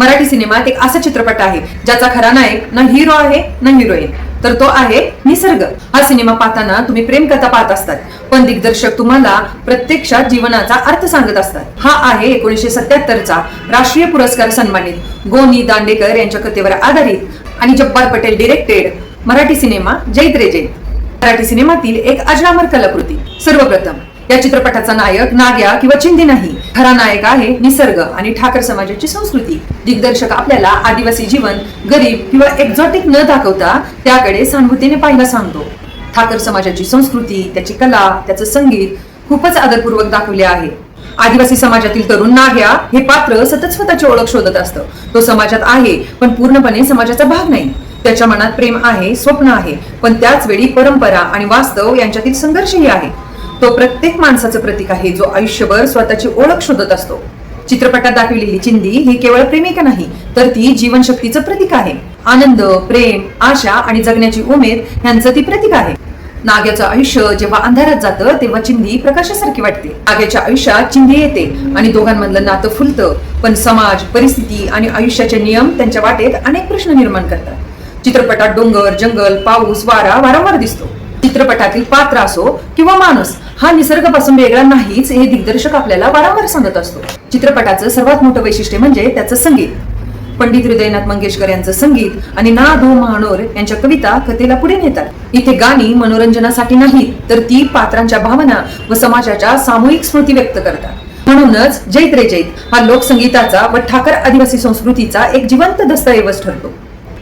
मराठी सिनेमात एक असा चित्रपट आहे ज्याचा खरा नायक ना हिरो आहे ना हिरोईन, तर तो आहे निसर्ग. हा सिनेमा पाहताना तुम्ही प्रेम कथा पाहत असतात, पण दिग्दर्शक तुम्हाला प्रत्यक्षात जीवनाचा अर्थ सांगत असतात. हा आहे 1977चा राष्ट्रीय पुरस्कार सन्मानित गो. दांडेकर यांच्या कथेवर आधारित आणि जब्बार पटेल डिरेक्टेड मराठी सिनेमा जैत रे जैत. मराठी सिनेमातील एक अजरामर कलाकृती. सर्वप्रथम या चित्रपटाचा नायक नाग्या किंवा चिंदी नाही, खरा नायक आहे निसर्ग आणि ठाकर समाजाची संस्कृती. दिग्दर्शक आपल्याला आदिवासी जीवन गरीब किंवा एक्झॉटिक न दाखवता त्याकडे सहानुभूतीने पाहायला सांगतो. ठाकर समाजाची संस्कृती, त्याची कला, त्याचं संगीत खूपच आदरपूर्वक दाखवले आहे. आदिवासी समाजातील तरुण नाग्या हे पात्र सतत स्वतःची ओळख शोधत असतं. तो समाजात आहे पण पूर्णपणे समाजाचा भाग नाही. त्याच्या मनात प्रेम आहे, स्वप्न आहे, पण त्याच वेळी परंपरा आणि वास्तव यांच्यातील संघर्षही आहे. तो प्रत्येक माणसाचं प्रतीक आहे जो आयुष्यभर स्वतःची ओळख शोधत असतो. चित्रपटात दाखवलेली चिंदी ही केवळ प्रेमिका नाही, तर ती जीवनशक्तीचं प्रतीक आहे. आनंद, प्रेम, आशा आणि जगण्याची उमेद यांचं ती प्रतीक आहे. नाग्याचं आयुष्य जेव्हा अंधारात जातं तेव्हा चिंदी प्रकाशासारखी वाटते. नाग्याच्या आयुष्यात चिंदी येते आणि दोघांमधलं नातं फुलतं, पण समाज, परिस्थिती आणि आयुष्याचे नियम त्यांच्या वाटेत अनेक प्रश्न निर्माण करतात. चित्रपटात डोंगर, जंगल, पाऊस, वारा वारंवार दिसतो. चित्रपटातील पात्र असो किंवा माणूस हा निसर्गापासून वेगळा नाहीच हे दिग्दर्शक आपल्याला वारंवार सांगत असतो. चित्रपटाचं सर्वात मोठं वैशिष्ट्य म्हणजे त्याचं संगीत. पंडित हृदयनाथ मंगेशकर यांचं संगीत आणि ना. धो. महानोर यांच्या कविता कथेला पुढे नेतात. इथे गाणी मनोरंजनासाठी नाहीत, तर ती पात्रांच्या भावना व समाजाच्या सामूहिक स्मृती व्यक्त करतात. म्हणूनच जैत रे जैत हा लोकसंगीताचा व ठाकर आदिवासी संस्कृतीचा एक जिवंत दस्तऐवज ठरतो.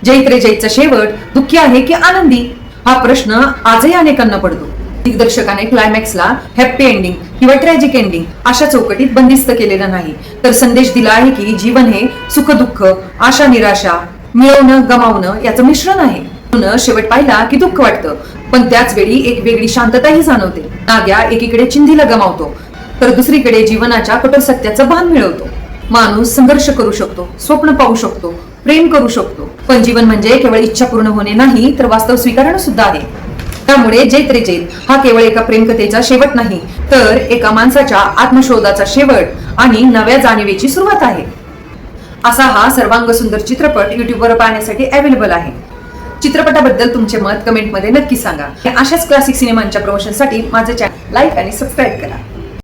जैत रे जैतचा शेवट दुःखी आहे की आनंदी हा प्रश्न आजही अनेकांना पडतो. दिग्दर्शकाने क्लायमॅक्सला हॅप्पी एंडिंग किंवा ट्रॅजिक एंडिंग अशा चौकटीत बंदिस्त केलेलं नाही, तर संदेश दिला आहे की जीवन हे सुख दुःख, आशा निराशा, मिळवणं गमावणं याचं मिश्रण आहे. म्हणून शेवट पाहिला की दुःख वाटतं, पण त्याच वेळी एक वेगळी शांतताही जाणवते. नाग्या एकीकडे चिंधीला गमावतो, तर दुसरीकडे जीवनाच्या कठोर सत्याचं भान मिळवतो. माणूस संघर्ष करू शकतो, स्वप्न पाहू शकतो, प्रेम करू शकतो, पण जीवन म्हणजे केवळ इच्छा पूर्ण होणे नाही, तर वास्तव स्वीकारणं सुद्धा आहे. त्यामुळे जैत रे जैत हा केवळ एका प्रेमकथेचा शेवट नाही, तर एका माणसाच्या आत्मशोधाचा शेवट आणि नव्या जाणीवेची सुरुवात आहे. असा हा सर्वांग सुंदर चित्रपट युट्यूबवर पाहण्यासाठी अवेलेबल आहे. चित्रपटाबद्दल तुमचे मत कमेंटमध्ये नक्की सांगा. अशाच क्लासिक सिनेमांच्या प्रमोशनसाठी माझे चॅनल लाईक आणि सबस्क्राईब करा.